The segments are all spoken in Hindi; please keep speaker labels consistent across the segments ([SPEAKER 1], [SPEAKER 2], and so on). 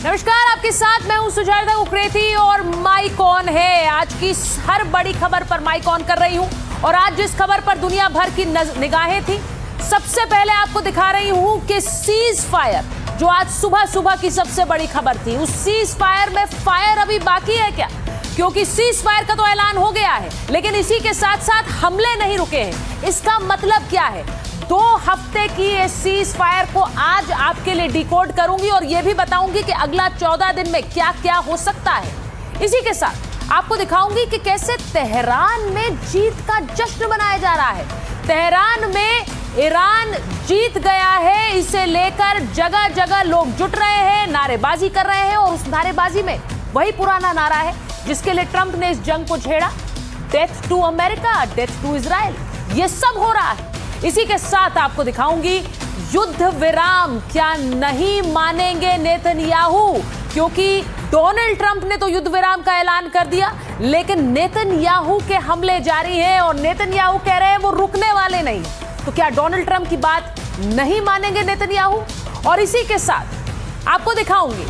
[SPEAKER 1] नमस्कार, आपके साथ मैं हूं सुजाता उक्रेती और माइक ऑन है। आज की हर बड़ी खबर पर माइक ऑन कर रही हूं और आज जिस खबर पर दुनिया भर की निगाहें थी, सबसे पहले आपको दिखा रही हूं कि सीज फायर, जो आज सुबह सुबह की सबसे बड़ी खबर थी, उस सीज फायर में फायर अभी बाकी है क्या? क्योंकि सीज फायर का तो ऐलान हो गया है, लेकिन इसी के साथ साथ हमले नहीं रुके हैं। इसका मतलब क्या है? 2 हफ्ते की इस सीज फायर को आज आपके लिए डिकोड करूंगी और यह भी बताऊंगी कि अगला 14 दिन में क्या क्या हो सकता है। इसी के साथ आपको दिखाऊंगी कि कैसे तेहरान में जीत का जश्न मनाया जा रहा है। तेहरान में ईरान जीत गया है, इसे लेकर जगह जगह लोग जुट रहे हैं, नारेबाजी कर रहे हैं और उस नारेबाजी में वही पुराना नारा है जिसके लिए ट्रंप ने इस जंग को छेड़ा, death to America, death to Israel. ये सब हो रहा है। इसी के साथ आपको दिखाऊंगी युद्ध विराम क्या नहीं मानेंगे नेतन्याहू, क्योंकि डोनाल्ड ट्रंप ने तो युद्ध विराम का ऐलान कर दिया, लेकिन नेतन्याहू के हमले जारी हैं और नेतन्याहू कह रहे हैं वो रुकने वाले नहीं। तो क्या डोनाल्ड ट्रंप की बात नहीं मानेंगे नेतन्याहू? और इसी के साथ आपको दिखाऊंगी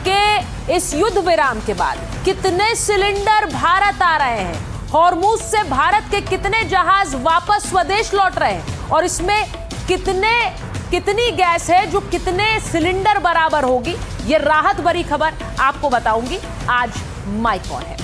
[SPEAKER 1] कि इस युद्ध विराम के बाद कितने सिलेंडर भारत आ रहे हैं, हॉर्मुज से भारत के कितने जहाज वापस स्वदेश लौट रहे हैं और इसमें कितनी गैस है जो कितने सिलेंडर बराबर होगी। ये राहत भरी खबर आपको बताऊंगी आज माइक ऑन है।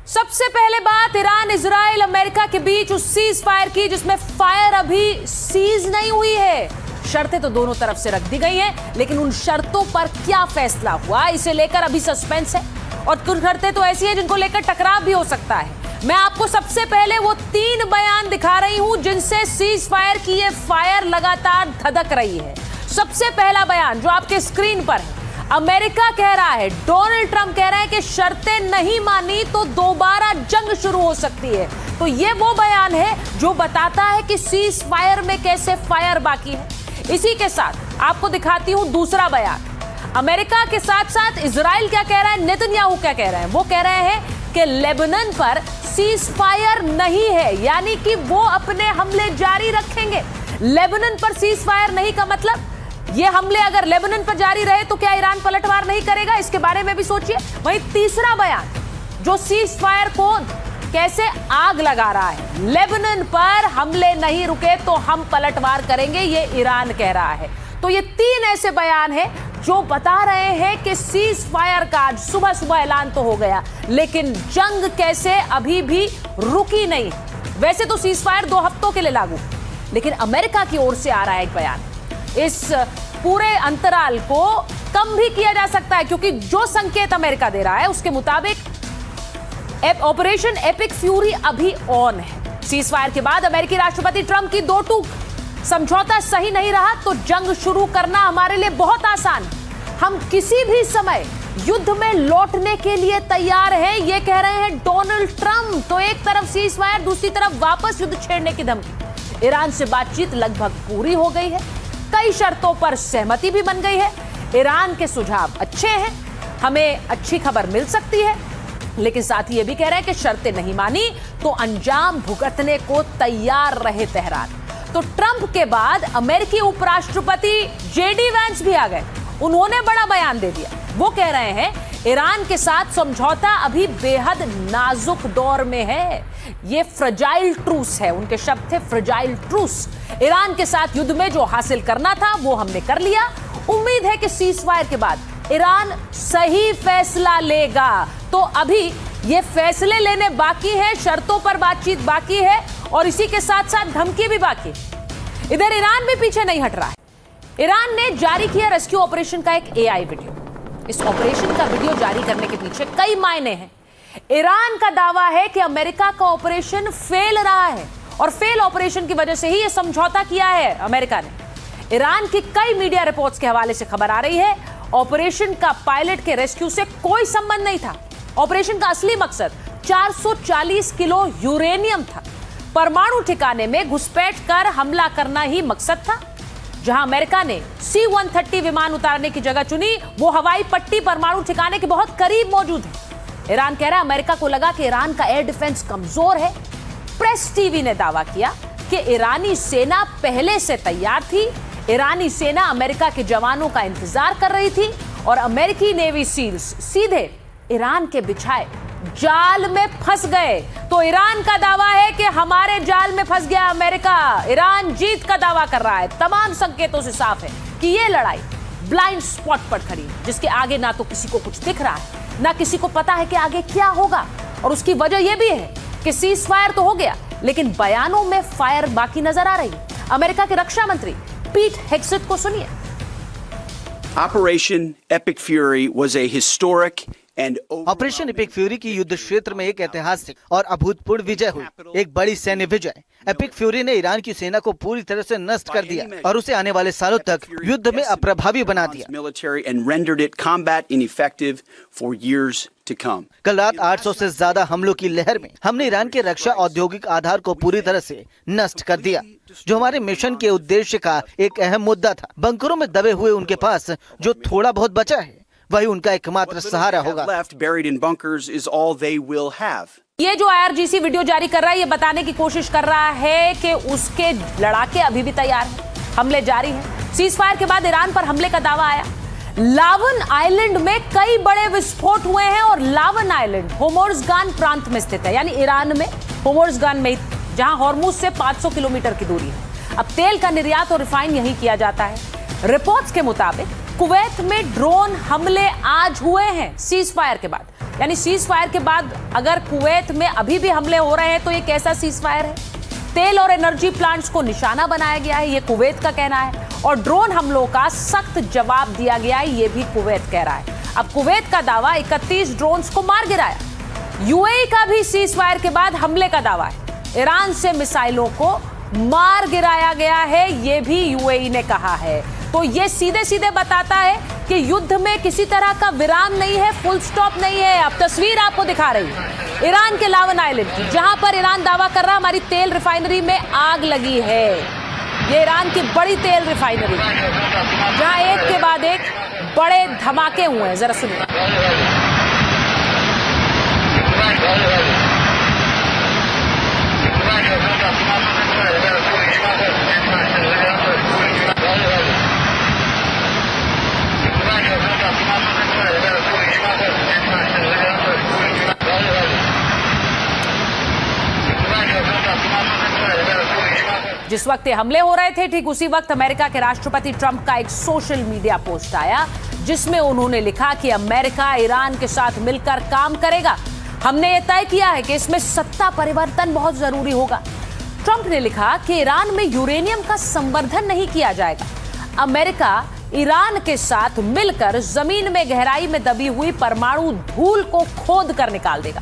[SPEAKER 1] सबसे पहले बात ईरान, इजराइल, अमेरिका के बीच उस सीज फायर की जिसमें फायर अभी सीज नहीं हुई है। शर्तें तो दोनों तरफ से रख दी गई हैं, लेकिन उन शर्तों पर क्या फैसला हुआ इसे लेकर अभी सस्पेंस है और कुछ शर्तें तो ऐसी हैं जिनको लेकर टकराव भी हो सकता है। मैं आपको सबसे पहले वो 3 बयान दिखा रही हूं जिनसे सीज फायर की ये फायर लगातार धधक रही है। सबसे पहला बयान जो आपके स्क्रीन पर है, अमेरिका कह रहा है, डोनाल्ड ट्रंप कह रहे हैं कि शर्तें नहीं मानी तो दोबारा जंग शुरू हो सकती है। तो ये वो बयान है जो बताता है कि सीज फायर में कैसे फायर बाकी है। इसी के साथ आपको दिखाती हूं दूसरा बयान। अमेरिका के साथ साथ इजराइल क्या कह रहा है, नेतन्याहू क्या कह रहे हैं? वो कह रहे हैं कि लेबनान पर सीज फायर नहीं है, यानी कि वो अपने हमले जारी रखेंगे। लेबनान पर सीज फायर नहीं का मतलब ये हमले अगर लेबनान पर जारी रहे तो क्या ईरान पलटवार नहीं करेगा? इसके बारे में भी सोचिए। वहीं तीसरा बयान जो सीज फायर को कैसे आग लगा रहा है, लेबनान पर हमले नहीं रुके तो हम पलटवार करेंगे, ये ईरान कह रहा है। तो ये 3 ऐसे बयान हैं जो बता रहे हैं कि सीज फायर का आज सुबह सुबह ऐलान तो हो गया, लेकिन जंग कैसे अभी भी रुकी नहीं। वैसे तो सीज फायर 2 हफ्तों के लिए लागू, लेकिन अमेरिका की ओर से आ रहा है एक बयान, इस पूरे अंतराल को कम भी किया जा सकता है, क्योंकि जो संकेत अमेरिका दे रहा है उसके मुताबिक ऑपरेशन एपिक फ्यूरी अभी ऑन है। सीज फायर के बाद अमेरिकी राष्ट्रपति ट्रंप की 2 टूक, समझौता सही नहीं रहा तो जंग शुरू करना हमारे लिए बहुत आसान है, हम किसी भी समय युद्ध में लौटने के लिए तैयार हैं, ये कह रहे हैं डोनाल्ड ट्रंप। तो एक तरफ सीज फायर, दूसरी तरफ वापस युद्ध छेड़ने की धमकी। ईरान से बातचीत लगभग पूरी हो गई है, कई शर्तों पर सहमति भी बन गई है। ईरान के सुझाव अच्छे हैं, हमें अच्छी खबर मिल सकती है, लेकिन साथ ही ये भी कह रहे हैं कि शर्तें नहीं मानी तो अंजाम भुगतने को तैयार रहे तेहरान। तो ट्रंप के बाद अमेरिकी उपराष्ट्रपति जेडी वैंस भी आ गए, उन्होंने बड़ा बयान दे दिया। वो कह रहे हैं ईरान के साथ समझौता अभी बेहद नाजुक दौर में है, ये फ्रजाइल ट्रूस है, उनके शब्द थे फ्रजाइल ट्रूस। ईरान के साथ युद्ध में जो हासिल करना था वो हमने कर लिया, उम्मीद है कि सीज फायर के बाद ईरान सही फैसला लेगा। तो अभी ये फैसले लेने बाकी है, शर्तों पर बातचीत बाकी है और इसी के साथ साथ धमकी भी बाकी। इधर ईरान भी पीछे नहीं हट रहा है। ईरान ने जारी किया रेस्क्यू ऑपरेशन का एक एआई वीडियो। इस ऑपरेशन का वीडियो जारी करने के पीछे कई मायने हैं। ईरान का दावा है कि अमेरिका का ऑपरेशन फेल रहा है और फेल ऑपरेशन की वजह से ही यह समझौता किया है अमेरिका ने। ईरान की कई मीडिया रिपोर्ट्स के हवाले से खबर आ रही है, ऑपरेशन का पायलट के रेस्क्यू से कोई संबंध नहीं था। ऑपरेशन का असली मकसद 440 किलो यूरेनियम था। परमाणु ठिकाने में घुसपैठ कर हमला करना ही मकसद था। जहां अमेरिका ने C-130 विमान उतारने की जगह चुनी, वो हवाई पट्टी परमाणु ठिकाने के बहुत करीब मौजूद है। ईरान कह रहा है अमेरिका को लगा कि ईरान का एयर डिफेंस कमजोर है। प्रेस टीवी ने दावा किया कि ईरानी सेना पहले से तैयार थी, ईरानी सेना अमेरिका के जवानों का इंतजार कर रही थी और अमेरिकी नेवी सील्स सीधे ईरान के बिछाए जाल में फंस गए। तो ईरान का दावा है कि हमारे जाल में फंस गया अमेरिका। ईरान जीत का दावा कर रहा है। तमाम संकेतों से साफ है कि यह लड़ाई ब्लाइंड स्पॉट पर खड़ी है, जिसके आगे ना तो किसी को कुछ दिख रहा है, ना किसी को पता है कि आगे क्या होगा। और उसकी वजह यह भी है कि सीज फायर तो हो गया, लेकिन बयानों में फायर बाकी नजर आ रही है। अमेरिका के रक्षा मंत्री पीट हेग्सेथ को सुनिए।
[SPEAKER 2] Operation Epic Fury was a historic and
[SPEAKER 3] operation epic fury की युद्ध क्षेत्र में एक ऐतिहासिक और अभूतपूर्व विजय हुई, एक बड़ी सैन्य विजय। एपिक फ्यूरी ने ईरान की सेना को पूरी तरह से नष्ट कर दिया और उसे आने वाले सालों तक युद्ध में अप्रभावी बना दिया।
[SPEAKER 2] military and rendered it combat ineffective for years to come.
[SPEAKER 3] कल रात 800 से ज्यादा हमलों की लहर में हमने ईरान के रक्षा औद्योगिक आधार को पूरी तरह से नष्ट कर दिया, जो हमारे मिशन के उद्देश्य का एक अहम मुद्दा था। बंकरों में दबे हुए उनके पास जो थोड़ा बहुत बचा है, वही उनका एकमात्र सहारा होगा।
[SPEAKER 2] Left buried in bunkers is all they will have.
[SPEAKER 1] ये जो IRGC वीडियो जारी कर रहा है, ये बताने की कोशिश कर रहा है कि उसके लड़ाके अभी भी तैयार हैं, हमले जारी हैं। सीज फायर के बाद ईरान पर हमले का दावा आया। लावन आइलैंड में कई बड़े विस्फोट हुए हैं और लावन आइलैंड होमोर्ज़गान प्रांत में स्थित है, यानी ईरान में होमोर्ज़गान में, जहां हॉर्मुज से 500 किलोमीटर की दूरी है। अब तेल का निर्यात और रिफाइन यहीं किया जाता है। रिपोर्ट्स के मुताबिक कुवैत में ड्रोन हमले आज हुए हैं सीज फायर के बाद, यानी सीज फायर के बाद अगर कुवैत में अभी भी हमले हो रहे हैं तो ये कैसा सीज फायर है? तेल और एनर्जी प्लांट्स को निशाना बनाया गया है, ये कुवैत का कहना है, और ड्रोन हमलों का सख्त जवाब दिया गया है, ये भी कुवैत कह रहा है। अब कुवैत का दावा 31 ड्रोन्स को मार गिराया। यूएई का भी सीज फायर के बाद हमले का दावा है, ईरान से मिसाइलों को मार गिराया गया है, ये भी यूएई ने कहा है। तो ये सीधे सीधे बताता है कि युद्ध में किसी तरह का विराम नहीं है, फुल स्टॉप नहीं है। अब तस्वीर आपको दिखा रही है ईरान के लावन आइलैंड की, जहां पर ईरान दावा कर रहा है हमारी तेल रिफाइनरी में आग लगी है। ये ईरान की बड़ी तेल रिफाइनरी, जहां एक के बाद एक बड़े धमाके हुए हैं। जरा सुनिए। जिस वक्त ये हमले हो रहे थे, ठीक उसी वक्त अमेरिका के राष्ट्रपति ट्रंप का एक सोशल मीडिया पोस्ट आया, जिसमें उन्होंने लिखा कि अमेरिका ईरान के साथ मिलकर काम करेगा। हमने ये तय किया है कि इसमें सत्ता परिवर्तन बहुत जरूरी होगा। ट्रंप ने लिखा कि ईरान में यूरेनियम का संवर्धन नहीं किया जाएगा। अमेरिका ईरान के साथ मिलकर जमीन में गहराई में दबी हुई परमाणु धूल को खोद कर निकाल देगा।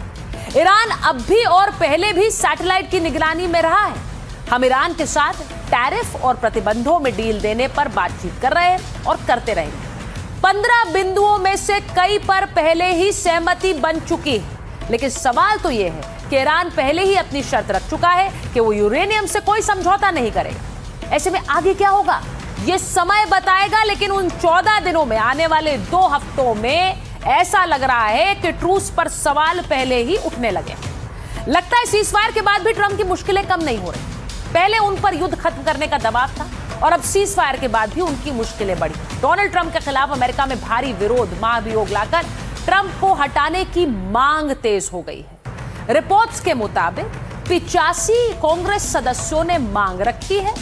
[SPEAKER 1] ईरान अब भी और पहले भी सैटेलाइट की निगरानी में रहा है। हम ईरान के साथ टैरिफ और प्रतिबंधों में डील देने पर बातचीत कर रहे हैं और करते रहेंगे। 15 बिंदुओं में से कई पर पहले ही सहमति बन चुकी है, लेकिन सवाल तो यह है कि ईरान पहले ही अपनी शर्त रख चुका है कि वो यूरेनियम से कोई समझौता नहीं करेगा। ऐसे में आगे क्या होगा ये समय बताएगा, लेकिन उन 14 दिनों में, आने वाले 2 हफ्तों में ऐसा लग रहा है कि ट्रूस पर सवाल पहले ही उठने लगे। लगता है सीज फायर के बाद भी ट्रंप की मुश्किलें कम नहीं हो रही। पहले उन पर युद्ध खत्म करने का दबाव था और अब सीज फायर के बाद भी उनकी मुश्किलें बढ़ी। डोनाल्ड ट्रंप के खिलाफ अमेरिका में भारी विरोध, महाभियोग लाकर ट्रंप को हटाने की मांग तेज हो गई है। रिपोर्ट्स के मुताबिक 85 कांग्रेस सदस्यों ने मांग रखी है।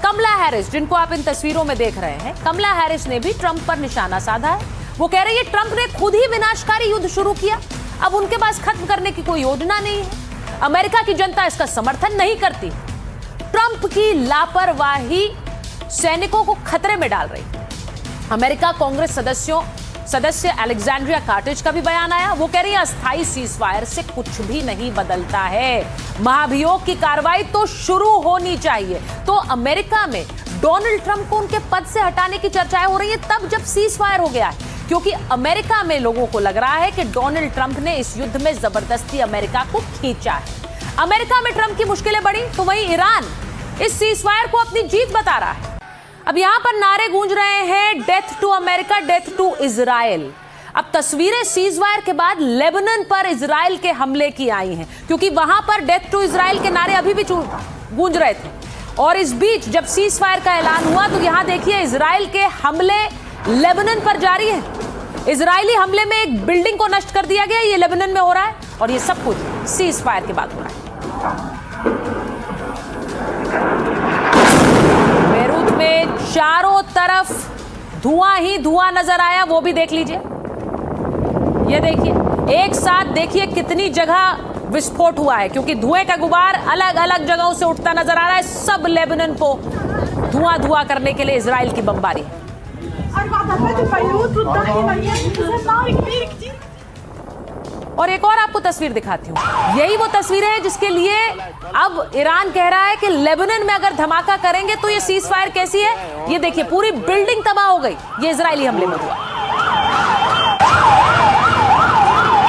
[SPEAKER 1] कमला हैरिस, जिनको आप इन तस्वीरों में देख रहे हैं, कमला हैरिस ने भी ट्रंप पर निशाना साधा है। वो कह रही है ट्रंप ने खुद ही विनाशकारी युद्ध शुरू किया, अब उनके पास खत्म करने की कोई योजना नहीं है। अमेरिका की जनता इसका समर्थन नहीं करती। ट्रंप की लापरवाही सैनिकों को खतरे में डाल रही है। अमेरिका कांग्रेस सदस्य अलेक्जेंड्रिया कार्टेज का भी बयान आया। वो कह रही है अस्थायी सीज फायर से कुछ भी नहीं बदलता है, महाभियोग की कार्रवाई तो शुरू होनी चाहिए। तो अमेरिका में डोनाल्ड ट्रंप को उनके पद से हटाने की चर्चाएं हो रही है तब जब सीज फायर हो गया है, क्योंकि अमेरिका में लोगों को लग रहा है कि डोनाल्ड ट्रंप ने इस युद्ध में जबरदस्ती अमेरिका को खींचा है। अमेरिका में ट्रंप की मुश्किलें बढ़ी तो वहीं ईरान इस सीज फायर को अपनी जीत बता रहा है। अब यहां पर नारे गूंज रहे हैं, death to America, death to Israel. अब तस्वीरें सीज फायर के बाद लेबनान पर इजराइल के हमले की आई हैं, क्योंकि वहां पर डेथ टू इजराइल के नारे अभी भी गूंज रहे थे। और इस बीच जब सीज फायर का ऐलान हुआ तो यहां देखिए इजराइल के हमले लेबनान पर जारी है। इजरायली हमले में एक बिल्डिंग को नष्ट कर दिया गया, ये लेबनान में हो रहा है और ये सब कुछ सीज फायर के बाद हो रहा है। बेरूत में चारों तरफ धुआं ही धुआं नजर आया, वो भी देख लीजिए। ये देखिए एक साथ देखिए कितनी जगह विस्फोट हुआ है, क्योंकि धुएं का गुबार अलग अलग जगहों से उठता नजर आ रहा है। सब लेबनान को धुआं धुआं करने के लिए इजराइल की बमबारी है। और एक और आपको तस्वीर दिखाती हूं, यही वो तस्वीर है जिसके लिए अब ईरान कह रहा है कि लेबनान में अगर धमाका करेंगे तो ये सीज फायर कैसी है। ये देखिए पूरी बिल्डिंग तबाह हो गई, ये इजरायली हमले में हुआ।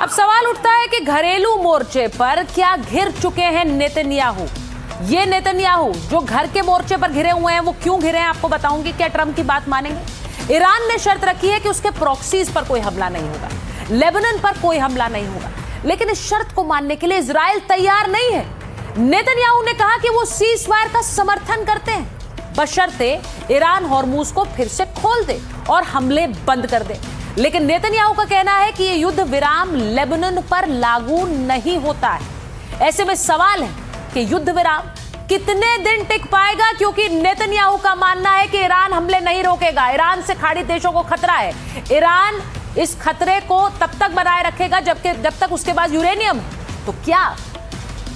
[SPEAKER 1] अब सवाल उठता है कि घरेलू मोर्चे पर क्या घिर चुके हैं नेतन्याहू। ये नेतन्याहू जो घर के मोर्चे पर घिरे हुए हैं वो क्यों घिरे हैं आपको बताऊंगी। क्या ट्रंप की बात मानेंगे। ईरान ने शर्त रखी है कि उसके प्रॉक्सीज पर कोई हमला नहीं होगा, लेबनान पर कोई हमला नहीं होगा, लेकिन इस शर्त को मानने के लिए इजराइल तैयार नहीं है। नेतन्याहू ने कहा कि वो सीज फायर का समर्थन करते हैं, बशर्ते ईरान हॉर्मूज को फिर से खोल दे और हमले बंद कर दे। लेकिन नेतन्याहू का कहना है कि ये युद्ध विराम लेबनान पर लागू नहीं होता है। ऐसे में सवाल है कि युद्ध विराम कितने दिन टिक पाएगा, क्योंकि नेतन्याहू का मानना है कि ईरान हमले नहीं रोकेगा। ईरान से खाड़ी देशों को खतरा है। ईरान इस खतरे को तब तक बनाए रखेगा जब तक उसके पास यूरेनियम। तो क्या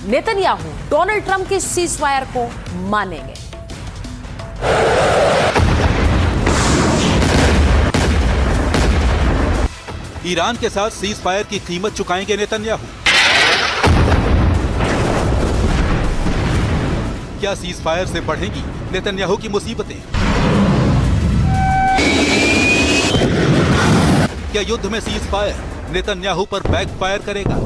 [SPEAKER 1] नेतन्याहू डोनाल्ड ट्रंप की सीज फायर को मानेंगे।
[SPEAKER 4] ईरान के साथ सीज फायर की कीमत चुकाएंगे नेतन्याहू। क्या सीज फायर से बढ़ेंगी नेतन्याहू की मुसीबतें। क्या युद्ध में सीज फायर नेतन्याहू पर बैकफायर करेगा।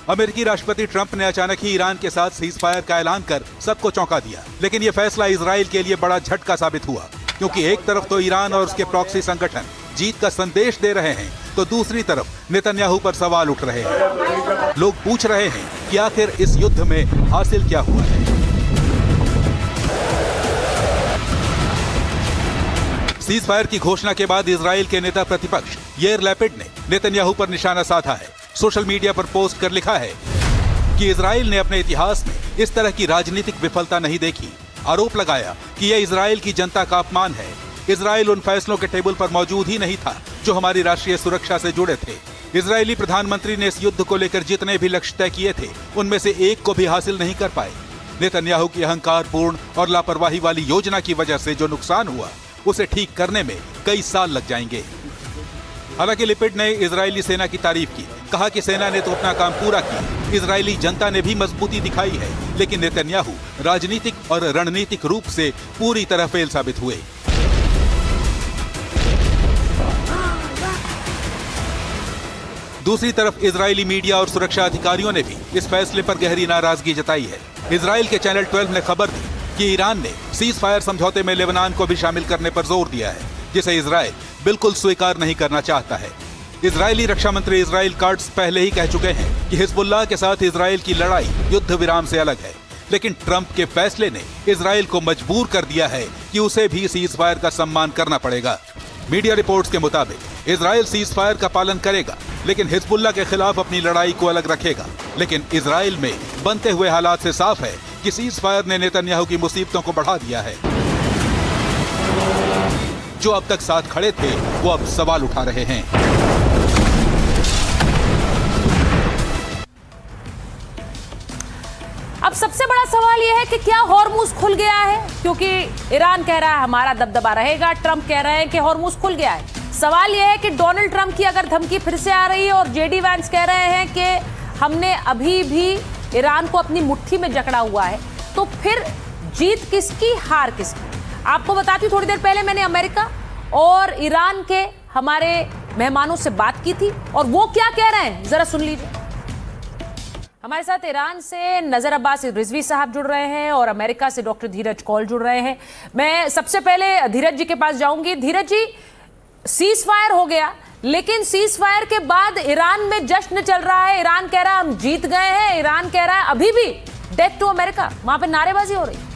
[SPEAKER 4] अमेरिकी राष्ट्रपति ट्रंप ने अचानक ही ईरान के साथ सीज फायर का ऐलान कर सबको चौंका दिया, लेकिन यह फैसला इजराइल के लिए बड़ा झटका साबित हुआ, क्योंकि एक तरफ तो ईरान और उसके प्रॉक्सी संगठन जीत का संदेश दे रहे हैं, तो दूसरी तरफ नेतन्याहू पर सवाल उठ रहे हैं। लोग पूछ रहे हैं कि आखिर इस युद्ध में हासिल क्या हुआ है। सीज फायर की घोषणा के बाद इजराइल के नेता प्रतिपक्ष याइर लैपिड ने नेतन्याहू पर निशाना साधा है। सोशल मीडिया पर पोस्ट कर लिखा है कि इजराइल ने अपने इतिहास में इस तरह की राजनीतिक विफलता नहीं देखी। आरोप लगाया कि यह इजराइल की जनता का अपमान है। इजराइल उन फैसलों के टेबल पर मौजूद ही नहीं था जो हमारी राष्ट्रीय सुरक्षा से जुड़े थे। इजरायली प्रधानमंत्री ने इस युद्ध को लेकर जितने भी लक्ष्य तय किए थे उनमें से एक को भी हासिल नहीं कर पाए। नेतन्याहू की अहंकारपूर्ण और लापरवाही वाली योजना की वजह से जो नुकसान हुआ उसे ठीक करने में कई साल लग जाएंगे। हालांकि लिपिड ने इजरायली सेना की तारीफ की, कहा कि सेना ने तो अपना काम पूरा किया, इजरायली जनता ने भी मजबूती दिखाई है, लेकिन नेतन्याहू राजनीतिक और रणनीतिक रूप से पूरी तरह फेल साबित हुए। दूसरी तरफ इजरायली मीडिया और सुरक्षा अधिकारियों ने भी इस फैसले पर गहरी नाराजगी जताई है। इजराइल के चैनल 12 ने खबर दी कि ईरान ने सीज फायर समझौते में लेबनान को भी शामिल करने पर जोर दिया है, जिसे इजराइल बिल्कुल स्वीकार नहीं करना चाहता है। इजरायली रक्षा मंत्री इजराइल काट्ज पहले ही कह चुके हैं कि हिजबुल्लाह के साथ इजराइल की लड़ाई युद्ध विराम से अलग है, लेकिन ट्रंप के फैसले ने इजराइल को मजबूर कर दिया है कि उसे भी सीज फायर का सम्मान करना पड़ेगा। मीडिया रिपोर्ट्स के मुताबिक इजराइल सीज फायर का पालन करेगा, लेकिन हिजबुल्लाह के खिलाफ अपनी लड़ाई को अलग रखेगा। लेकिन इजराइल में बनते हुए हालात से साफ है कि सीज फायर ने नेतन्याहू की मुसीबतों को बढ़ा दिया है। जो अब तक साथ खड़े थे वो अब सवाल उठा रहे हैं।
[SPEAKER 1] अब सबसे बड़ा सवाल यह है कि क्या हॉर्मूज खुल गया है, क्योंकि ईरान कह रहा है हमारा दबदबा रहेगा, ट्रंप कह रहे हैं कि हॉर्मूज खुल गया है। सवाल यह है कि डोनाल्ड ट्रंप की अगर धमकी फिर से आ रही है और जेडी वैंस कह रहे हैं कि हमने अभी भी ईरान को अपनी मुट्ठी में जकड़ा हुआ है, तो फिर जीत किसकी, हार किसकी। आपको बताती हूँ, थोड़ी देर पहले मैंने अमेरिका और ईरान के हमारे मेहमानों से बात की थी और वो क्या कह रहे हैं जरा सुन लीजिए। हमारे साथ ईरान से नजर अब्बास रिजवी साहब जुड़ रहे हैं और अमेरिका से डॉक्टर धीरज कौल जुड़ रहे हैं। मैं सबसे पहले धीरज जी के पास जाऊंगी। धीरज जी, सीज फायर हो गया, लेकिन सीज फायर के बाद ईरान में जश्न चल रहा है। ईरान कह रहा है हम जीत गए हैं, ईरान कह रहा है अभी भी डेथ टू अमेरिका, वहां पे नारेबाजी हो रही है।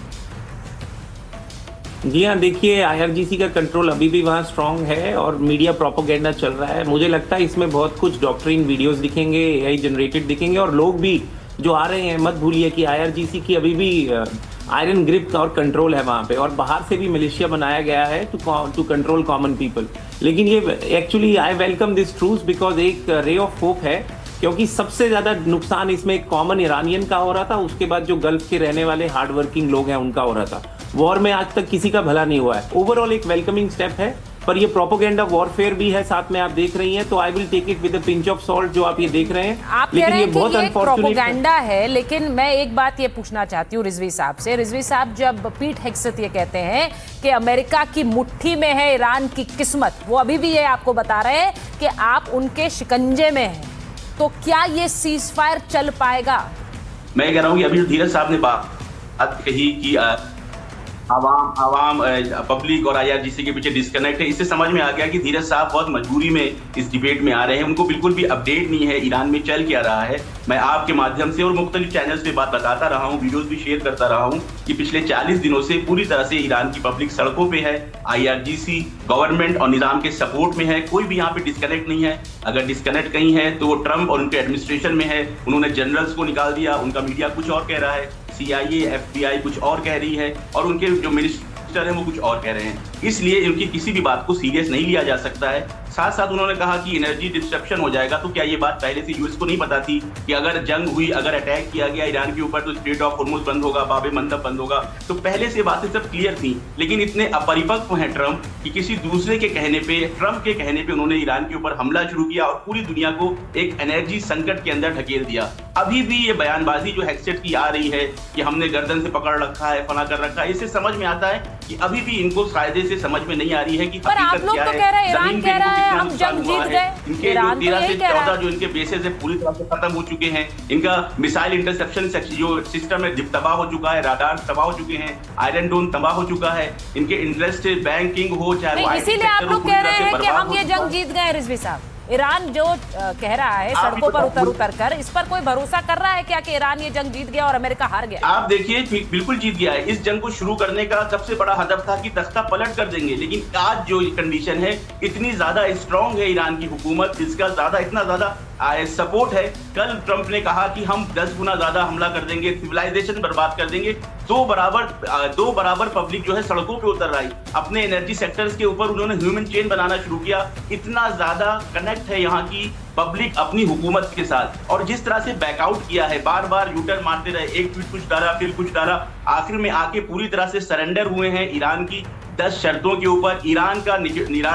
[SPEAKER 5] जी हाँ, देखिए IRGC का कंट्रोल अभी भी वहाँ स्ट्रांग है और मीडिया प्रोपेगेंडा चल रहा है। मुझे लगता है इसमें बहुत कुछ डॉक्ट्रिन वीडियोस दिखेंगे, AI जनरेटेड दिखेंगे और लोग भी जो आ रहे हैं, मत भूलिए कि IRGC की अभी भी आयरन ग्रिप और कंट्रोल है वहाँ पे, और बाहर से भी मिलिशिया बनाया गया है टू कंट्रोल कॉमन पीपल। लेकिन ये actually I welcome this truth because एक रे ऑफ होप है, क्योंकि सबसे ज्यादा नुकसान इसमें एक कॉमन ईरानियन का हो रहा था, उसके बाद जो गल्फ के रहने वाले हार्ड वर्किंग लोग हैं उनका हो रहा था। वॉर में आज तक किसी का भला नहीं हुआ है। ओवरऑल एक वेलकमिंग स्टेप है, पर ये प्रोपेगेंडा वॉरफेयर भी है साथ में, आप देख रही हैं, तो I will take it with a pinch of salt जो आप ये देख रहे हैं।
[SPEAKER 1] आप कह रहे हैं कि ये प्रोपेगेंडा है, लेकिन मैं एक बात ये पूछना चाहती हूँ रिजवी साहब से। रिजवी साहब, जब पीट हेग्सेथ ये कहते हैं कि अमेरिका की मुट्ठी में है ईरान की किस्मत, वो अभी भी ये आपको बता रहे हैं कि आप उनके शिकंजे में हैं, तो क्या ये सीज फायर चल पाएगा?
[SPEAKER 6] मैं कह रहा हूँ कि अभी जो धीरज साहब ने बात कही कि आवाम पब्लिक और IRGC के पीछे डिस्कनेक्ट है, इससे समझ में आ गया कि धीरज साहब बहुत मजबूरी में इस डिबेट में आ रहे हैं। उनको बिल्कुल भी अपडेट नहीं है ईरान में चल क्या रहा है। मैं आपके माध्यम से और मुख्तलिफ चैनल्स पे बात बताता रहा हूँ, वीडियोस भी शेयर करता रहा हूँ कि पिछले 40 दिनों से पूरी तरह से ईरान की पब्लिक सड़कों पे है, IRGC गवर्नमेंट और निजाम के सपोर्ट में है, कोई भी यहाँ पे डिस्कनेक्ट नहीं है। अगर डिस्कनेक्ट कहीं है तो वो ट्रम्प और उनके एडमिनिस्ट्रेशन में है। उन्होंने जनरल्स को निकाल दिया, उनका मीडिया कुछ और कह रहा है, CIA FBI कुछ और कह रही है और उनके जो मिनिस्टर हैं वो कुछ और कह रहे हैं। इसलिए उनकी किसी भी बात को सीरियस नहीं लिया जा सकता है। साथ साथ उन्होंने कहा कि एनर्जी डिस्ट्रप्शन हो जाएगा, तो क्या ये बात पहले से यूएस को नहीं पता थी कि अगर जंग हुई, अगर अटैक किया गया ईरान के ऊपर तो स्ट्रेट ऑफ हॉर्मुज बंद होगा, बाब मंदब बंद होगा? तो पहले से बातें सब क्लियर थी, लेकिन इतने अपरिपक्व हैं ट्रम्प कि किसी दूसरे के कहने पे, ट्रम्प के कहने पे उन्होंने ईरान के ऊपर हमला शुरू किया और पूरी दुनिया को एक एनर्जी संकट के अंदर ढकेल दिया। अभी भी ये बयानबाजी जो हेग्सेथ की आ रही है कि हमने गर्दन से पकड़ रखा है, फना कर रखा है, इससे समझ में आता है कि अभी भी इनको कायदे से समझ में नहीं आ रही है कि
[SPEAKER 1] पर आप लोग तो कह रहे हैं ईरान कह रहा है हम जंग जीत गए।
[SPEAKER 6] इनके 13 से 14 जो इनके बेसेस है पूरी तरह से खत्म हो चुके हैं। इनका मिसाइल इंटरसेप्शन जो सिस्टम है तबाह हो चुका है, राडार तबाह हो चुके हैं, आयरन डोम तबाह हो चुका है, इनके इंटरेस्ट बैंकिंग हो चाहे,
[SPEAKER 1] इसीलिए आप लोग कह रहे हैं कि हम ये जंग जीत गए। रिजवी साहब, ईरान जो कह रहा है सड़कों पर उतर कर, इस पर कोई भरोसा कर रहा है क्या कि ईरान ये जंग जीत गया और अमेरिका हार गया?
[SPEAKER 6] आप देखिए, बिल्कुल जीत गया है। इस जंग को शुरू करने का सबसे बड़ा हदफ था कि तख्ता पलट कर देंगे, लेकिन आज जो कंडीशन है, इतनी ज्यादा स्ट्रांग है ईरान की हुकूमत, इसका इतना ज्यादा सपोर्ट है। कल ट्रंप ने कहा कि हम 10 गुना ज्यादा हमला कर देंगे, सिविलाइजेशन बर्बाद कर देंगे। दो बराबर पब्लिक जो है सड़कों पे उतर रही, अपने एनर्जी सेक्टर्स के ऊपर उन्होंने ह्यूमन चेन बनाना शुरू किया। इतना ज्यादा कनेक्ट है यहाँ की पब्लिक अपनी हुकूमत के साथ, और जिस तरह से बैकआउट किया है, बार बार यूटर्न मारते रहे, एक ट्वीट कुछ डाला फिर कुछ डाला, आखिर में आके पूरी तरह से सरेंडर हुए हैं ईरान की 10 शर्तों के ऊपर। ईरान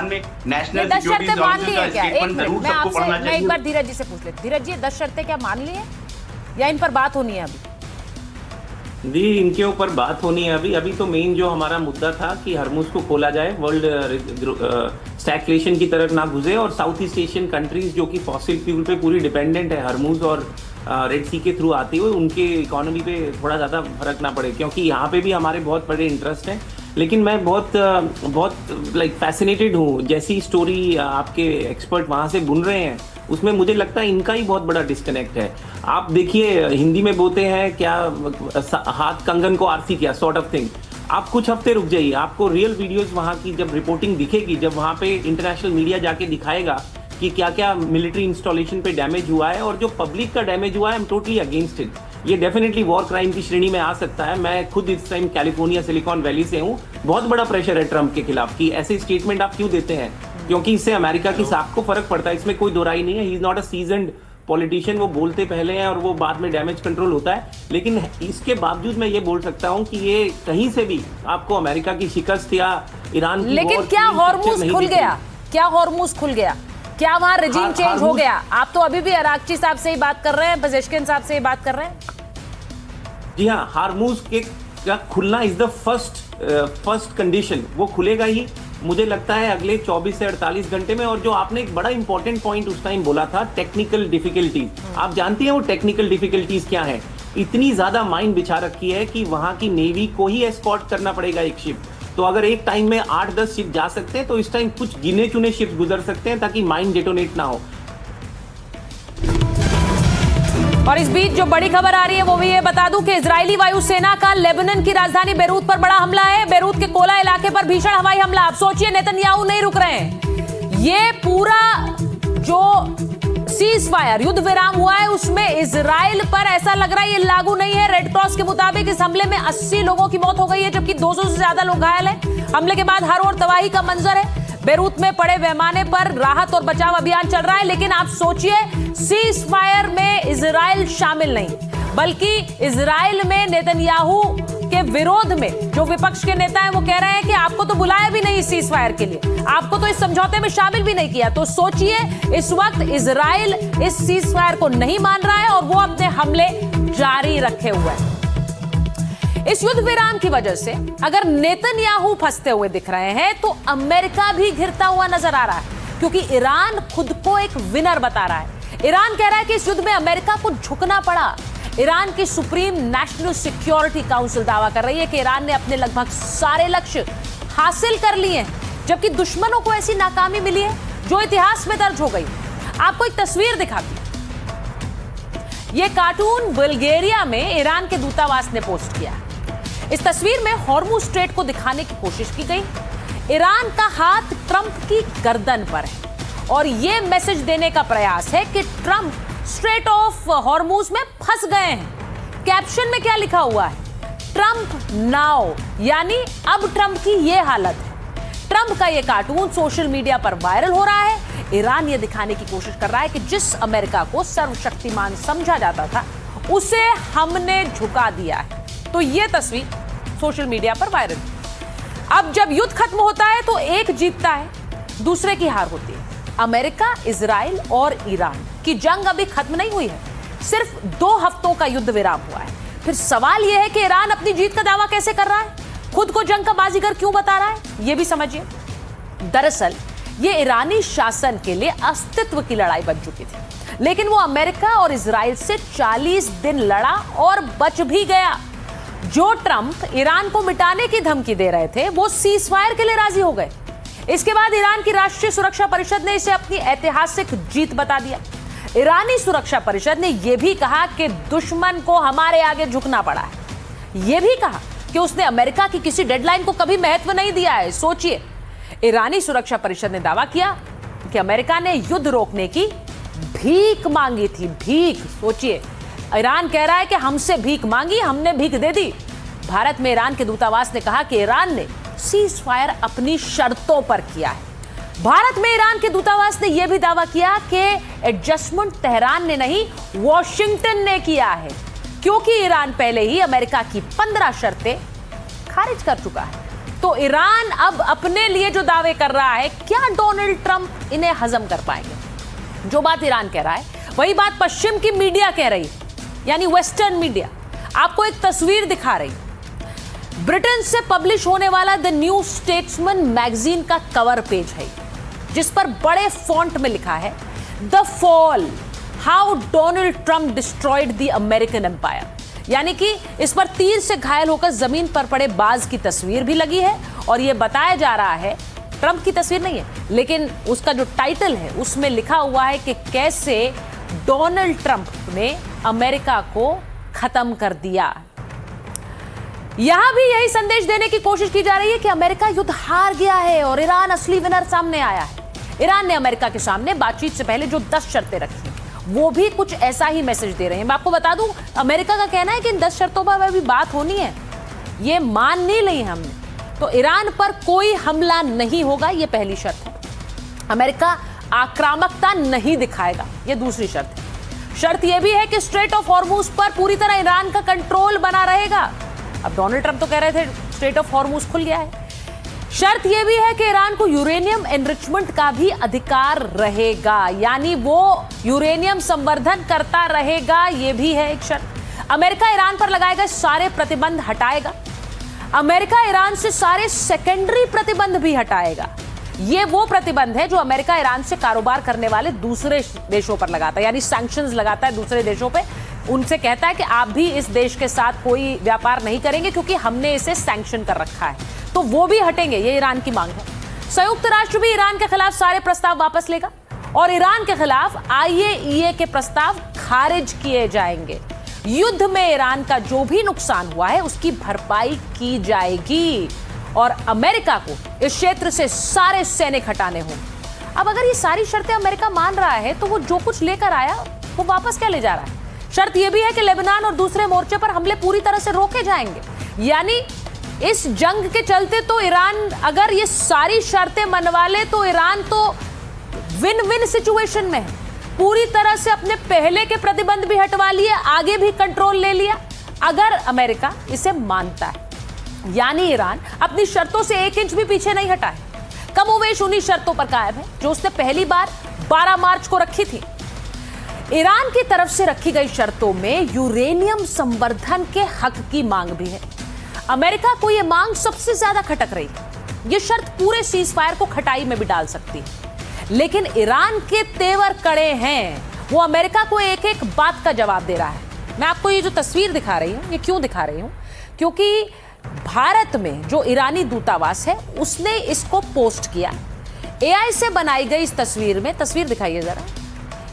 [SPEAKER 6] में नेशनल सिक्योरिटी काउंसिल का स्टेटमेंट जरूर सबको पढ़ना चाहिए।
[SPEAKER 1] मैं एक बार धीरज जी से पूछ लेती। धीरज जी, 10 शर्तें क्या मान ली है या इन पर बात होनी है अभी?
[SPEAKER 5] जी, इनके ऊपर बात होनी है अभी तो मेन जो हमारा मुद्दा था कि हरमुज को खोला जाए, वर्ल्ड स्टैग्फ्लेशन की तरफ ना घुसे, और साउथ ईस्ट एशियन कंट्रीज जो कि फॉसिल फ्यूल पे पूरी डिपेंडेंट है, हरमुज और रेड सी के थ्रू आते हुए, उनके इकोनॉमी पे थोड़ा ज़्यादा फर्क ना पड़े, क्योंकि यहाँ पे भी हमारे बहुत बड़े इंटरेस्ट हैं। लेकिन मैं बहुत फैसिनेटेड हूँ, जैसी स्टोरी आपके एक्सपर्ट वहाँ से बुन रहे हैं उसमें मुझे लगता है इनका ही बहुत बड़ा डिस्कनेक्ट है। आप देखिए, हिंदी में बोलते हैं क्या, हाथ कंगन को आरसी किया, सॉर्ट ऑफ थिंग। आप कुछ हफ्ते रुक जाइए, आपको रियल वीडियोस वहाँ की जब रिपोर्टिंग दिखेगी, जब वहाँ पे इंटरनेशनल मीडिया जाके दिखाएगा कि क्या क्या मिलिट्री इंस्टॉलेशन पे डैमेज हुआ है और जो पब्लिक का डैमेज हुआ है, I am totally against it. ये डेफिनेटली वॉर क्राइम की श्रेणी में आ सकता है। मैं खुद इस टाइम कैलिफोर्निया सिलिकॉन वैली से हूँ। बहुत बड़ा प्रेशर है ट्रंप के खिलाफ कि ऐसे स्टेटमेंट आप क्यों देते हैं, क्योंकि इससे अमेरिका की साख को फर्क पड़ता है, इसमें कोई दो राय नहीं है। He is not a seasoned politician, वो बोलते पहले हैं और वो बाद में डैमेज कंट्रोल होता है। लेकिन इसके बावजूद मैं ये बोल सकता हूँ कि ये कहीं से भी आपको अमेरिका की शिकस्त या ईरान की,
[SPEAKER 1] लेकिन क्या हॉर्मुज खुल गया? क्या हॉर्मुज खुल गया? क्या वहां रेजिम चेंज हो गया? आप तो अभी भी अराक्ची साहब से ही बात कर रहे हैं, पेजेश्किन साहब से ही बात कर रहे हैं।
[SPEAKER 5] जी हाँ, हार्मुज के का खुलना इज द फर्स्ट कंडीशन, वो खुलेगा ही मुझे लगता है अगले 24 से 48 घंटे में। और जो आपने एक बड़ा इंपॉर्टेंट पॉइंट उस टाइम बोला था, टेक्निकल डिफिकल्टीज, आप जानती हैं वो टेक्निकल डिफिकल्टीज क्या है? इतनी ज्यादा माइन बिछा रखी है कि वहां की नेवी को ही एस्कॉर्ट करना पड़ेगा एक शिप। तो अगर एक टाइम में 8-10 शिप जा सकते हैं तो इस टाइम कुछ गिने चुने शिप गुजर सकते हैं ताकि माइन डेटोनेट ना हो।
[SPEAKER 1] और इस बीच जो बड़ी खबर आ रही है वो भी ये बता दूं कि इजरायली वायुसेना का लेबनान की राजधानी बेरूत पर बड़ा हमला है। बेरूत के कोला इलाके पर भीषण हवाई हमला। आप सोचिए, नेतन्याहू नहीं रुक रहे हैं। ये पूरा जो सीज फायर युद्ध विराम हुआ है उसमें इजराइल पर ऐसा लग रहा है ये लागू नहीं है। रेड क्रॉस के मुताबिक इस हमले में 80 लोगों की मौत हो गई है जबकि 200 से ज्यादा लोग घायल हैं। हमले के बाद हर ओर तबाही का मंजर है। बेरूत में पड़े पैमाने पर राहत और बचाव अभियान चल रहा है। लेकिन आप सोचिए, सीज फायर में इजराइल शामिल नहीं, बल्कि इजराइल में नेतन्याहू के विरोध में जो विपक्ष के नेता हैं वो कह रहे हैं कि आपको तो बुलाया भी नहीं सीज फायर के लिए, आपको तो इस समझौते में शामिल भी नहीं किया। तो सोचिए, इस वक्त इजराइल इस सीज फायर को नहीं मान रहा है और वो अपने हमले जारी रखे हुए है। इस युद्ध विराम की वजह से अगर नेतन्याहू फंसते हुए दिख रहे हैं तो अमेरिका भी घिरता हुआ नजर आ रहा है, क्योंकि ईरान खुद को एक विनर बता रहा है। ईरान कह रहा है कि इस युद्ध में अमेरिका को झुकना पड़ा। ईरान की सुप्रीम नेशनल सिक्योरिटी काउंसिल दावा कर रही है कि ईरान ने अपने लगभग सारे लक्ष्य हासिल कर लिए हैं, जबकि दुश्मनों को ऐसी नाकामी मिली है जो इतिहास में दर्ज हो गई। आपको एक तस्वीर दिखाती हूं। यह कार्टून बुल्गारिया में ईरान के दूतावास ने पोस्ट किया। इस तस्वीर में हॉर्मुज स्ट्रेट को दिखाने की कोशिश की गई। ईरान का हाथ ट्रंप की गर्दन पर है और यह मैसेज देने का प्रयास है कि ट्रंप स्ट्रेट ऑफ हॉर्मुज में फंस गए हैं। कैप्शन में क्या लिखा हुआ है? ट्रंप नाउ, यानी अब ट्रंप की यह हालत है। ट्रंप का यह कार्टून सोशल मीडिया पर वायरल हो रहा है। ईरान यह दिखाने की कोशिश कर रहा है कि जिस अमेरिका को सर्वशक्तिमान समझा जाता था उसे हमने झुका दिया है। तो यह तस्वीर सोशल मीडिया पर वायरल। अब जब युद्ध खत्म होता है तो एक जीतता है, दूसरे की हार होती है। अमेरिका, इजराइल और ईरान की जंग अभी खत्म नहीं हुई है, सिर्फ 2 हफ्तों का युद्ध विराम हुआ है। फिर सवाल यह है कि ईरान अपनी जीत का दावा कैसे कर रहा है, खुद को जंग का बाजीगर क्यों बता रहा है, यह भी समझिए। दरअसल यह ईरानी शासन के लिए अस्तित्व की लड़ाई बन चुकी थी, लेकिन वो अमेरिका और इजराइल से 40 दिन लड़ा और बच भी गया। जो ट्रंप ईरान को मिटाने की धमकी दे रहे थे वो सीज फायर के लिए राजी हो गए। इसके बाद ईरान की राष्ट्रीय सुरक्षा परिषद ने इसे अपनी ऐतिहासिक जीत बता दिया। ईरानी सुरक्षा परिषद ने यह भी कहा कि दुश्मन को हमारे आगे झुकना पड़ा है। यह भी कहा कि उसने अमेरिका की किसी डेडलाइन को कभी महत्व नहीं दिया है। सोचिए, ईरानी सुरक्षा परिषद ने दावा किया कि अमेरिका ने युद्ध रोकने की भीख मांगी थी। भीख, सोचिए, ईरान कह रहा है कि हमसे भीख मांगी, हमने भीख दे दी। भारत में ईरान के दूतावास ने कहा कि ईरान ने सीज फायर अपनी शर्तों पर किया है। भारत में ईरान के दूतावास ने यह भी दावा किया कि एडजस्टमेंट तेहरान ने नहीं, वॉशिंगटन ने किया है, क्योंकि ईरान पहले ही अमेरिका की 15 शर्तें खारिज कर चुका है। तो ईरान अब अपने लिए जो दावे कर रहा है, क्या डोनाल्ड ट्रंप इन्हें हजम कर पाएंगे? जो बात ईरान कह रहा है वही बात पश्चिम की मीडिया कह रही है, यानी वेस्टर्न मीडिया। आपको एक तस्वीर दिखा रही, ब्रिटेन से पब्लिश होने वाला द न्यू स्टेट्समैन मैगजीन का कवर पेज है, जिस पर बड़े फॉन्ट में लिखा है the fall, how Donald Trump destroyed the American empire. यानी कि इस पर तीर से घायल होकर जमीन पर पड़े बाज की तस्वीर भी लगी है और यह बताया जा रहा है, ट्रंप की तस्वीर नहीं है, लेकिन उसका जो टाइटल है उसमें लिखा हुआ है कि कैसे डोनाल्ड ट्रंप ने अमेरिका को खत्म कर दिया। यहां भी यही संदेश देने की कोशिश की जा रही है कि अमेरिका युद्ध हार गया है और ईरान असली विनर सामने आया है। ईरान ने अमेरिका के सामने बातचीत से पहले जो 10 शर्तें रखी वो भी कुछ ऐसा ही मैसेज दे रहे हैं। मैं आपको बता दूं, अमेरिका का कहना है कि इन 10 शर्तों पर अभी बात होनी है, ये मान नहीं ली हमने। तो ईरान पर कोई हमला नहीं होगा, ये पहली शर्त है। अमेरिका आक्रामकता नहीं दिखाएगा, ये दूसरी शर्त है। शर्त यह भी है कि स्ट्रेट ऑफ हॉर्मुज पर पूरी तरह ईरान का कंट्रोल बना रहेगा। अब डोनाल्ड ट्रंप तो कह रहे थे स्ट्रेट ऑफ हॉर्मुज खुल गया है। शर्त यह भी है कि ईरान को यूरेनियम एनरिचमेंट का भी अधिकार रहेगा, यानी वो यूरेनियम संवर्धन करता रहेगा, यह भी है एक शर्त। अमेरिका ईरान पर लगाए गए सारे प्रतिबंध हटाएगा। अमेरिका ईरान से सारे सेकेंडरी प्रतिबंध भी हटाएगा। ये वो प्रतिबंध है जो अमेरिका ईरान से कारोबार करने वाले दूसरे देशों पर लगाता है, यानी सैंक्शंस लगाता है दूसरे देशों पे। उनसे कहता है कि आप भी इस देश के साथ कोई व्यापार नहीं करेंगे क्योंकि हमने इसे सैंक्शन कर रखा है, तो वो भी हटेंगे। ये ईरान की मांग है। संयुक्त राष्ट्र भी ईरान के खिलाफ सारे प्रस्ताव वापस लेगा और ईरान के खिलाफ IAEA के प्रस्ताव खारिज किए जाएंगे। युद्ध में ईरान का जो भी नुकसान हुआ है उसकी भरपाई की जाएगी और अमेरिका को इस क्षेत्र से सारे सैनिक हटाने होंगे। अब अगर ये सारी शर्तें अमेरिका मान रहा है तो वो जो कुछ लेकर आया वो वापस क्या ले जा रहा है? शर्त यह भी है कि लेबनान और दूसरे मोर्चे पर हमले पूरी तरह से रोके जाएंगे। यानी इस जंग के चलते तो ईरान अगर ये सारी शर्तें मनवा ले तो ईरान तो विन विन सिचुएशन में है। पूरी तरह से अपने पहले के प्रतिबंध भी हटवा लिए, आगे भी कंट्रोल ले लिया अगर अमेरिका इसे मानता है। यानी ईरान अपनी शर्तों से 1 इंच भी पीछे नहीं हटा है। कमोवेश उन्हीं शर्तों पर कायम है जो उसने पहली बार 12 मार्च को रखी थी। ईरान की तरफ से रखी गई शर्तों में यूरेनियम संवर्धन के हक की मांग भी है। अमेरिका को यह मांग सबसे ज्यादा खटक रही है। यह शर्त पूरे सीज फायर को खटाई में भी डाल सकती है, लेकिन ईरान के तेवर कड़े हैं। वो अमेरिका को एक एक बात का जवाब दे रहा है। मैं आपको ये जो तस्वीर दिखा रही हूं, ये क्यों दिखा रही हूं? क्योंकि भारत में जो ईरानी दूतावास है उसने इसको पोस्ट किया। AI से बनाई गई इस तस्वीर में, तस्वीर दिखाइए जरा।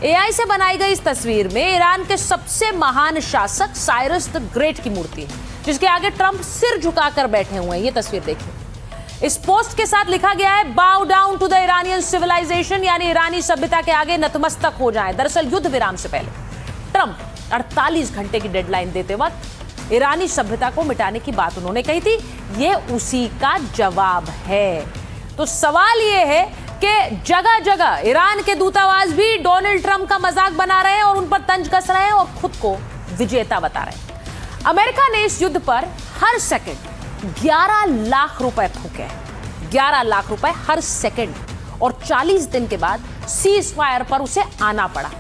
[SPEAKER 1] AI से बनाई गई इस तस्वीर में ईरान के सबसे महान शासक साइरस द ग्रेट की मूर्ति है, जिसके आगे ट्रंप सिर झुकाकर बैठे हुए हैं। ये तस्वीर देखिए। इस पोस्ट के साथ लिखा गया है bow down to the Iranian civilisation, यानी ईरानी सभ्यता के आगे नतमस्तक हो जाएं। दरअसल युद्ध विराम से पहले ट्रंप 48 घंटे की डेडलाइन देते वक्त ईरानी सभ्यता को मिटाने की बात उन्होंने कही थी। यह उसी का जवाब है। तो सवाल यह है कि जगह जगह ईरान के दूतावास भी डोनाल्ड ट्रंप का मजाक बना रहे हैं और उन पर तंज कस रहे हैं और खुद को विजेता बता रहे हैं। अमेरिका ने इस युद्ध पर हर सेकंड 11 लाख रुपए फूके हैं। 11 लाख रुपए हर सेकंड, और 40 दिन के बाद सीज फायर पर उसे आना पड़ा।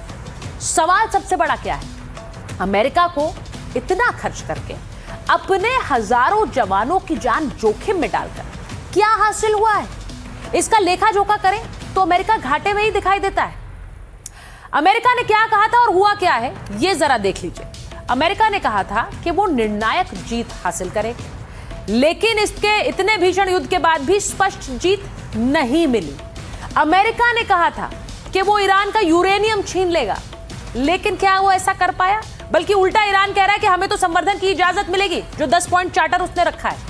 [SPEAKER 1] सवाल सबसे बड़ा क्या है? अमेरिका को इतना खर्च करके अपने हजारों जवानों की जान जोखिम में डालकर क्या हासिल हुआ है? इसका लेखा जोखा करें तो अमेरिका घाटे में ही दिखाई देता है। अमेरिका ने क्या कहा था और हुआ क्या है, यह जरा देख लीजिए। अमेरिका ने कहा था कि वो निर्णायक जीत हासिल करे, लेकिन इसके इतने भीषण युद्ध के बाद भी स्पष्ट जीत नहीं मिली। अमेरिका ने कहा था कि वो ईरान का यूरेनियम छीन लेगा, लेकिन क्या वो ऐसा कर पाया? बल्कि उल्टा ईरान कह रहा है कि हमें तो संवर्धन की इजाजत मिलेगी, जो 10 पॉइंट चार्टर उसने रखा है।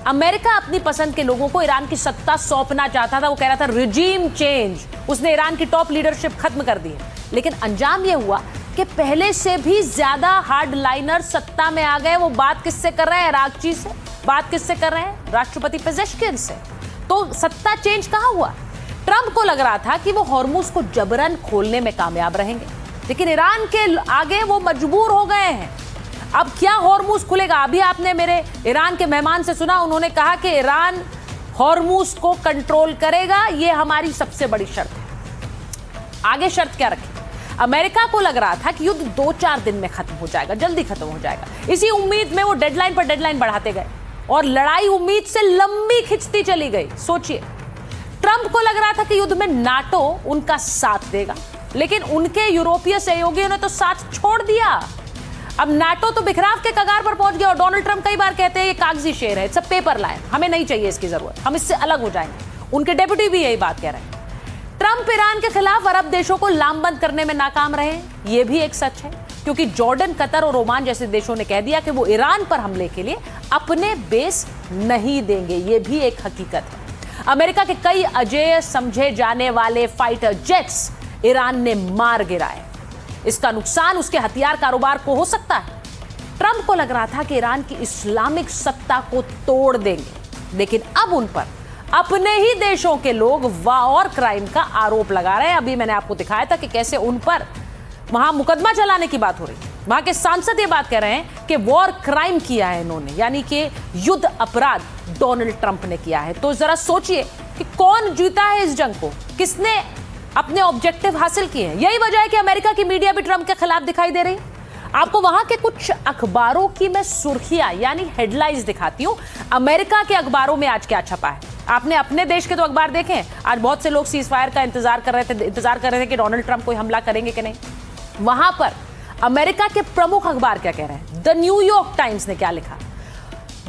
[SPEAKER 1] अमेरिका अपनी पसंद के लोगों को ईरान की सत्ता सौंपना चाहता था। वो कह रहा था रिजीम चेंज। उसने ईरान की टॉप लीडरशिप खत्म कर दी है, लेकिन अंजाम यह हुआ कि पहले से भी ज्यादा हार्ड लाइनर सत्ता में आ गए। वो बात किससे कर रहे हैं? इराकची से। बात किससे कर रहे हैं? राष्ट्रपति पेजेश्किन से। तो सत्ता चेंज कहां हुआ? ट्रंप को लग रहा था कि वो हॉर्मुज को जबरन खोलने में कामयाब रहेंगे, लेकिन ईरान के आगे वो मजबूर हो गए हैं। अब क्या हॉर्मुज खुलेगा? अभी आपने मेरे ईरान के मेहमान से सुना, उन्होंने कहा कि ईरान हॉर्मुज को कंट्रोल करेगा, ये हमारी सबसे बड़ी शर्त है। आगे शर्त क्या रखी? अमेरिका को लग रहा था कि युद्ध 2-4 दिन में खत्म हो जाएगा, जल्दी खत्म हो जाएगा। इसी उम्मीद में वो डेडलाइन पर डेडलाइन बढ़ाते गए और लड़ाई उम्मीद से लंबी खिंचती चली गई। सोचिए, ट्रंप को लग रहा था कि युद्ध में नाटो उनका साथ देगा, लेकिन उनके यूरोपीय सहयोगियों ने तो साथ छोड़ दिया। अब नाटो तो बिखराव के कगार पर पहुंच गया और डोनाल्ड ट्रंप कई बार कहते हैं ये कागजी शेर है, सब पेपर लाए, हमें नहीं चाहिए इसकी जरूरत, हम इससे अलग हो जाएंगे। उनके डेप्यूटी भी यही बात कह रहे हैं। ट्रंप ईरान के खिलाफ अरब देशों को लामबंद करने में नाकाम रहे, ये भी एक सच है, क्योंकि जॉर्डन, कतर और ओमान जैसे देशों ने कह दिया कि वो ईरान पर हमले के लिए अपने बेस नहीं देंगे। ये भी एक हकीकत है। अमेरिका के कई अजेय समझे जाने वाले फाइटर जेट्स ईरान ने मार गिराए। इसका नुकसान उसके हथियार कारोबार को हो सकता है। ट्रंप को लग रहा था कि ईरान की इस्लामिक सत्ता को तोड़ देंगे, लेकिन अब उन पर अपने ही देशों के लोग वॉर क्राइम का आरोप लगा रहे हैं। अभी मैंने आपको दिखाया था कि कैसे उन पर वहां मुकदमा चलाने की बात हो रही है। वहां के सांसद ये बात कह रहे हैं कि वॉर क्राइम किया है इन्होंने, यानी कि युद्ध अपराध डोनाल्ड ट्रंप ने किया है। तो जरा सोचिए कि कौन जीता है इस जंग को, किसने अपने ऑब्जेक्टिव हासिल किए हैं। यही वजह है कि अमेरिका की मीडिया भी ट्रंप के खिलाफ दिखाई दे रही है। आपको वहां के कुछ अखबारों की मैं सुर्खियां यानी हेडलाइंस दिखाती हूं। अमेरिका के अखबारों में आज क्या छपा है। आपने अपने देश के तो अखबार देखे, आज बहुत से लोग सीज फायर का इंतजार कर रहे थे कि डोनाल्ड ट्रंप कोई हमला करेंगे कि नहीं। वहां पर अमेरिका के प्रमुख अखबार क्या कह रहे हैं। द न्यूयॉर्क टाइम्स ने क्या लिखा।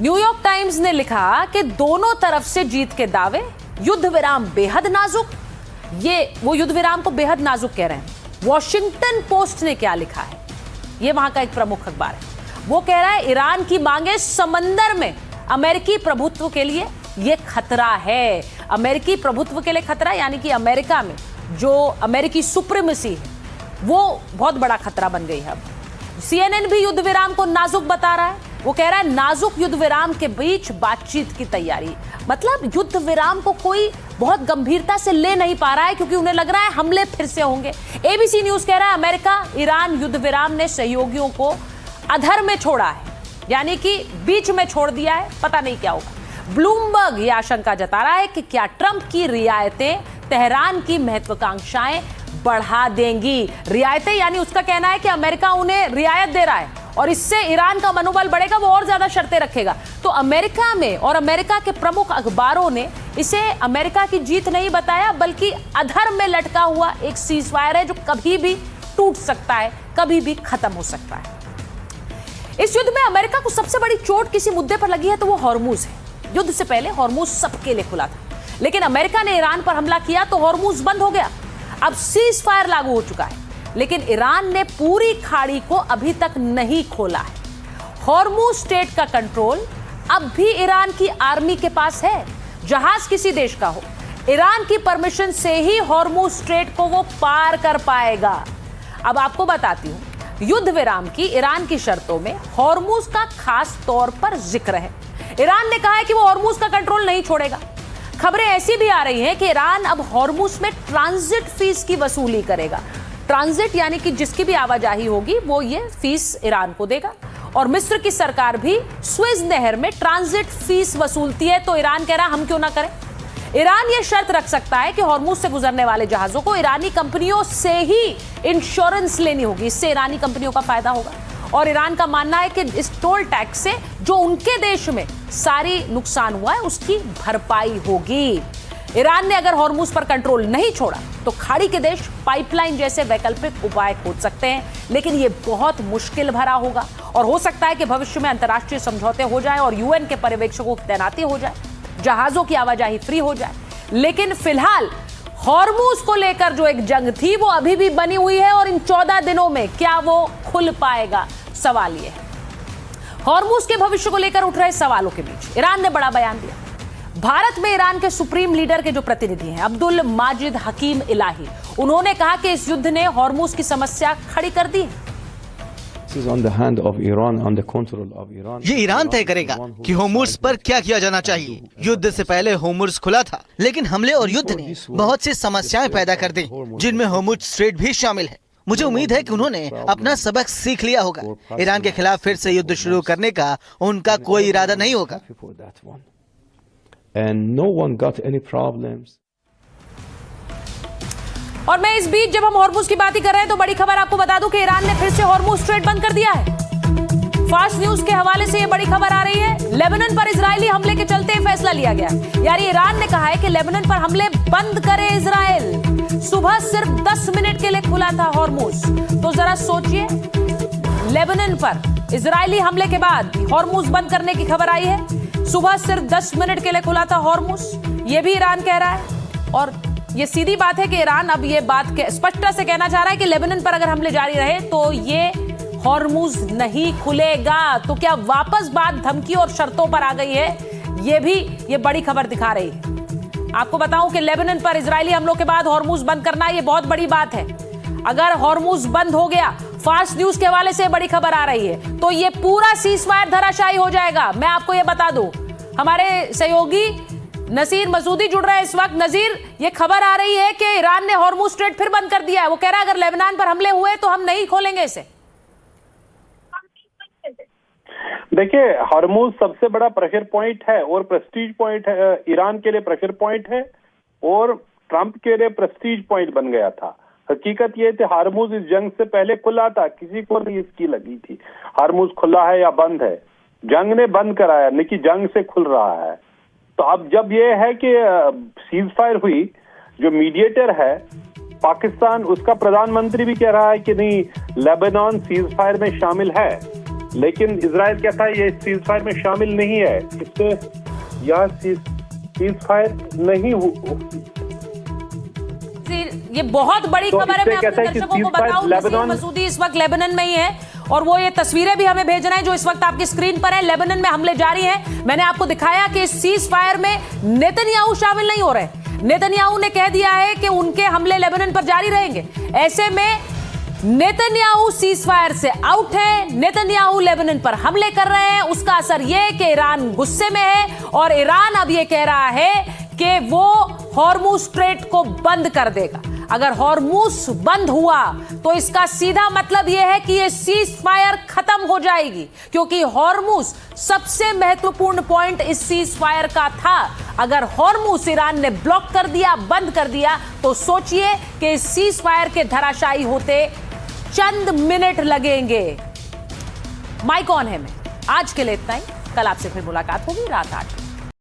[SPEAKER 1] न्यूयॉर्क टाइम्स ने लिखा कि दोनों तरफ से जीत के दावे, युद्ध विराम बेहद नाजुक। ये वो युद्ध विराम को बेहद नाजुक कह रहे हैं। वॉशिंगटन पोस्ट ने क्या लिखा है, ये वहां का एक प्रमुख अखबार है, वो कह रहा है ईरान की मांगे समंदर में अमेरिकी प्रभुत्व के लिए ये खतरा है। अमेरिकी प्रभुत्व के लिए खतरा यानी कि अमेरिका में जो अमेरिकी सुप्रीमेसी है वो बहुत बड़ा खतरा बन गई है। अब CNN भी युद्ध विराम को नाजुक बता रहा है। वो कह रहा है नाजुक युद्ध विराम के बीच बातचीत की तैयारी। मतलब युद्ध विराम को कोई बहुत गंभीरता से ले नहीं पा रहा है क्योंकि उन्हें लग रहा है हमले फिर से होंगे। ABC न्यूज कह रहा है अमेरिका ईरान युद्ध विराम ने सहयोगियों को अधर में छोड़ा है, यानी कि बीच में छोड़ दिया है, पता नहीं क्या होगा। ब्लूमबर्ग यह आशंका जता रहा है कि क्या ट्रंप की रियायतें तेहरान की महत्वाकांक्षाएं बढ़ा देंगी। रियायतें यानी उसका कहना है कि अमेरिका उन्हें रियायत दे रहा है और इससे ईरान का मनोबल बढ़ेगा, वो और ज्यादा शर्तें रखेगा। तो अमेरिका में और अमेरिका के प्रमुख अखबारों ने इसे अमेरिका की जीत नहीं बताया बल्कि अधर में लटका हुआ एक सीज फायर है जो कभी भी टूट सकता है, कभी भी खत्म हो सकता है। इस युद्ध में अमेरिका को सबसे बड़ी चोट किसी मुद्दे पर लगी है तो वो हॉर्मुज है। युद्ध से पहले हॉर्मुज सबके लिए खुला था, लेकिन अमेरिका ने ईरान पर हमला किया तो हॉर्मुज बंद हो गया। अब सीज फायर लागू हो चुका है, लेकिन ईरान ने पूरी खाड़ी को अभी तक नहीं खोला है। हॉर्मुज स्ट्रेट का कंट्रोल अब भी ईरान की आर्मी के पास है। जहाज किसी देश का हो, ईरान की परमिशन से ही हॉर्मुज स्ट्रेट को वो पार कर पाएगा। अब आपको बताती हूं, युद्ध विराम की ईरान की शर्तों में हॉर्मुज का खास तौर पर जिक्र है। ईरान ने कहा है कि वो हॉर्मुज का कंट्रोल नहीं छोड़ेगा। खबरें ऐसी भी आ रही हैं कि ईरान अब हॉर्मुज में ट्रांजिट फीस की वसूली करेगा। ट्रांजिट यानी कि जिसकी भी आवाजाही होगी वो ये फीस ईरान को देगा। और मिस्र की सरकार भी स्वेज नहर में ट्रांजिट फीस वसूलती है, तो ईरान कह रहा हम क्यों ना करें। ईरान ये शर्त रख सकता है कि हॉर्मुज से गुजरने वाले जहाजों को ईरानी कंपनियों से ही इंश्योरेंस लेनी होगी, इससे ईरानी कंपनियों का फायदा होगा। और ईरान का मानना है कि इस टोल टैक्स से जो उनके देश में सारी नुकसान हुआ है उसकी भरपाई होगी। ईरान ने अगर हॉर्मुज पर कंट्रोल नहीं छोड़ा तो खाड़ी के देश पाइपलाइन जैसे वैकल्पिक उपाय खोज सकते हैं, लेकिन यह बहुत मुश्किल भरा होगा और हो सकता है कि भविष्य में अंतर्राष्ट्रीय समझौते हो जाए और UN के पर्यवेक्षकों की तैनाती हो जाए, जहाजों की आवाजाही फ्री हो जाए। लेकिन फिलहाल हॉर्मुज को लेकर जो एक जंग थी वो अभी भी बनी हुई है और इन 14 दिनों में क्या वो खुल पाएगा, सवाल ये है। हॉर्मुज के भविष्य को लेकर उठ रहे सवालों के बीच ईरान ने बड़ा बयान दिया। भारत में ईरान के सुप्रीम लीडर के जो प्रतिनिधि हैं अब्दुल माजिद हकीम इलाही, उन्होंने कहा कि इस युद्ध ने हॉर्मुज की समस्या खड़ी कर दी है।
[SPEAKER 3] ये ईरान तय करेगा कि होर्मुज पर क्या किया जाना चाहिए। युद्ध से पहले होर्मुज खुला था, लेकिन हमले और युद्ध ने बहुत सी समस्याएं पैदा कर दी, जिनमें होर्मुज स्ट्रेट भी शामिल है। मुझे उम्मीद है कि उन्होंने अपना सबक सीख लिया होगा। ईरान के खिलाफ फिर से युद्ध शुरू करने का उनका कोई इरादा नहीं होगा।
[SPEAKER 1] और मैं इस बीच जब हम हॉर्मुज की बात ही कर रहे हैं तो बड़ी खबर आपको बता दूं कि ईरान ने फिर से हॉर्मुज स्ट्रेट बंद कर दिया है। फास्ट न्यूज के हवाले से ये बड़ी खबर आ रही है। लेबनान पर इजरायली हमले के चलते फैसला लिया गया, यानी ईरान ने कहा है कि लेबनान पर हमले बंद करे इजराइल। सुबह सिर्फ 10 मिनट के लिए खुला था हॉर्मुज, तो जरा सोचिए, लेबनान पर इजरायली हमले के बाद हॉर्मुज बंद करने की खबर आई है। सुबह सिर्फ 10 मिनट के लिए खुला था हॉर्मुज, ये भी ईरान कह रहा है। और ये सीधी बात है कि ईरान अब ये बात स्पष्टता से कहना चाह रहा है कि लेबनान पर अगर हमले जारी रहे तो ये हॉर्मुज नहीं खुलेगा। तो क्या वापस बात धमकी और शर्तों पर आ गई है, ये भी ये बड़ी खबर दिखा रही है। आपको बताऊं कि लेबनान पर इजरायली हमलों के बाद हॉर्मुज बंद करना ये बहुत बड़ी बात है। अगर हॉर्मुज बंद हो गया, फास्ट न्यूज के हवाले से बड़ी खबर आ रही है, तो ये पूरा सीज फायर धराशायी हो जाएगा। मैं आपको ये बता दूं, हमारे सहयोगी नसीर मसूदी जुड़ रहे हैं इस वक्त। नजीर, ये खबर आ रही है कि ईरान ने हॉर्मुज स्ट्रेट फिर बंद कर दिया है। वो कह रहा है अगर लेबनान पर हमले हुए तो हम नहीं खोलेंगे इसे।
[SPEAKER 7] देखिए, हॉर्मुज सबसे बड़ा प्रेशर पॉइंट है और प्रेस्टीज पॉइंट है। ईरान के लिए प्रेशर पॉइंट है और ट्रंप के लिए प्रेस्टीज पॉइंट बन गया था। हकीकत ये थी हारमुज इस जंग से पहले खुला था, किसी को नहीं इसकी लगी थी हारमुज खुला है या बंद है। जंग ने बंद कराया, नहीं कि जंग से खुल रहा है। तो अब जब ये है कि सीज फायर हुई, जो मीडिएटर है पाकिस्तान, उसका प्रधानमंत्री भी कह रहा है कि नहीं लेबनान सीज फायर में शामिल है, लेकिन इजराइल कहता है ये सीज फायर में शामिल नहीं है, इससे यह सीज फायर नहीं
[SPEAKER 1] ये बहुत बड़ी
[SPEAKER 7] तो
[SPEAKER 1] खबर है। मैं
[SPEAKER 7] इससे
[SPEAKER 1] अपने
[SPEAKER 7] कहता है कि
[SPEAKER 1] दर्शकों को
[SPEAKER 7] ceasefire
[SPEAKER 1] बताऊं,
[SPEAKER 7] लेबनान-
[SPEAKER 1] नसीम मसूदी इस वक्त लेबनान में ही है और वो ये तस्वीरें भी हमें भेज रहे हैं जो इस वक्त आपकी स्क्रीन पर है। लेबनान में हमले जारी हैं। मैंने आपको दिखाया कि इस सीज फायर में नेतन्याहू शामिल नहीं हो रहे। नेतन्याहू ने कह दिया है कि उनके हमले लेबनान पर जारी रहेंगे। ऐसे में नेतन्याहू सीज फायर से आउट है, नेतन्याहू लेबनान पर हमले कर रहे हैं। उसका असर यह कि ईरान गुस्से में है और ईरान अब यह कह रहा है कि वो हॉर्मुज स्ट्रेट को बंद कर देगा। अगर हॉर्मुज बंद हुआ तो इसका सीधा मतलब यह है कि यह सीज फायर खत्म हो जाएगी, क्योंकि हॉर्मुज सबसे महत्वपूर्ण पॉइंट इस सीज फायर का था। अगर हॉर्मुज ईरान ने ब्लॉक कर दिया, बंद कर दिया, तो सोचिए कि इस सीज फायर के धराशायी होते चंद मिनट लगेंगे। माइक ऑन है। मैं आज के लिए इतना ही। कल आपसे फिर मुलाकात होगी रात 8 बजे।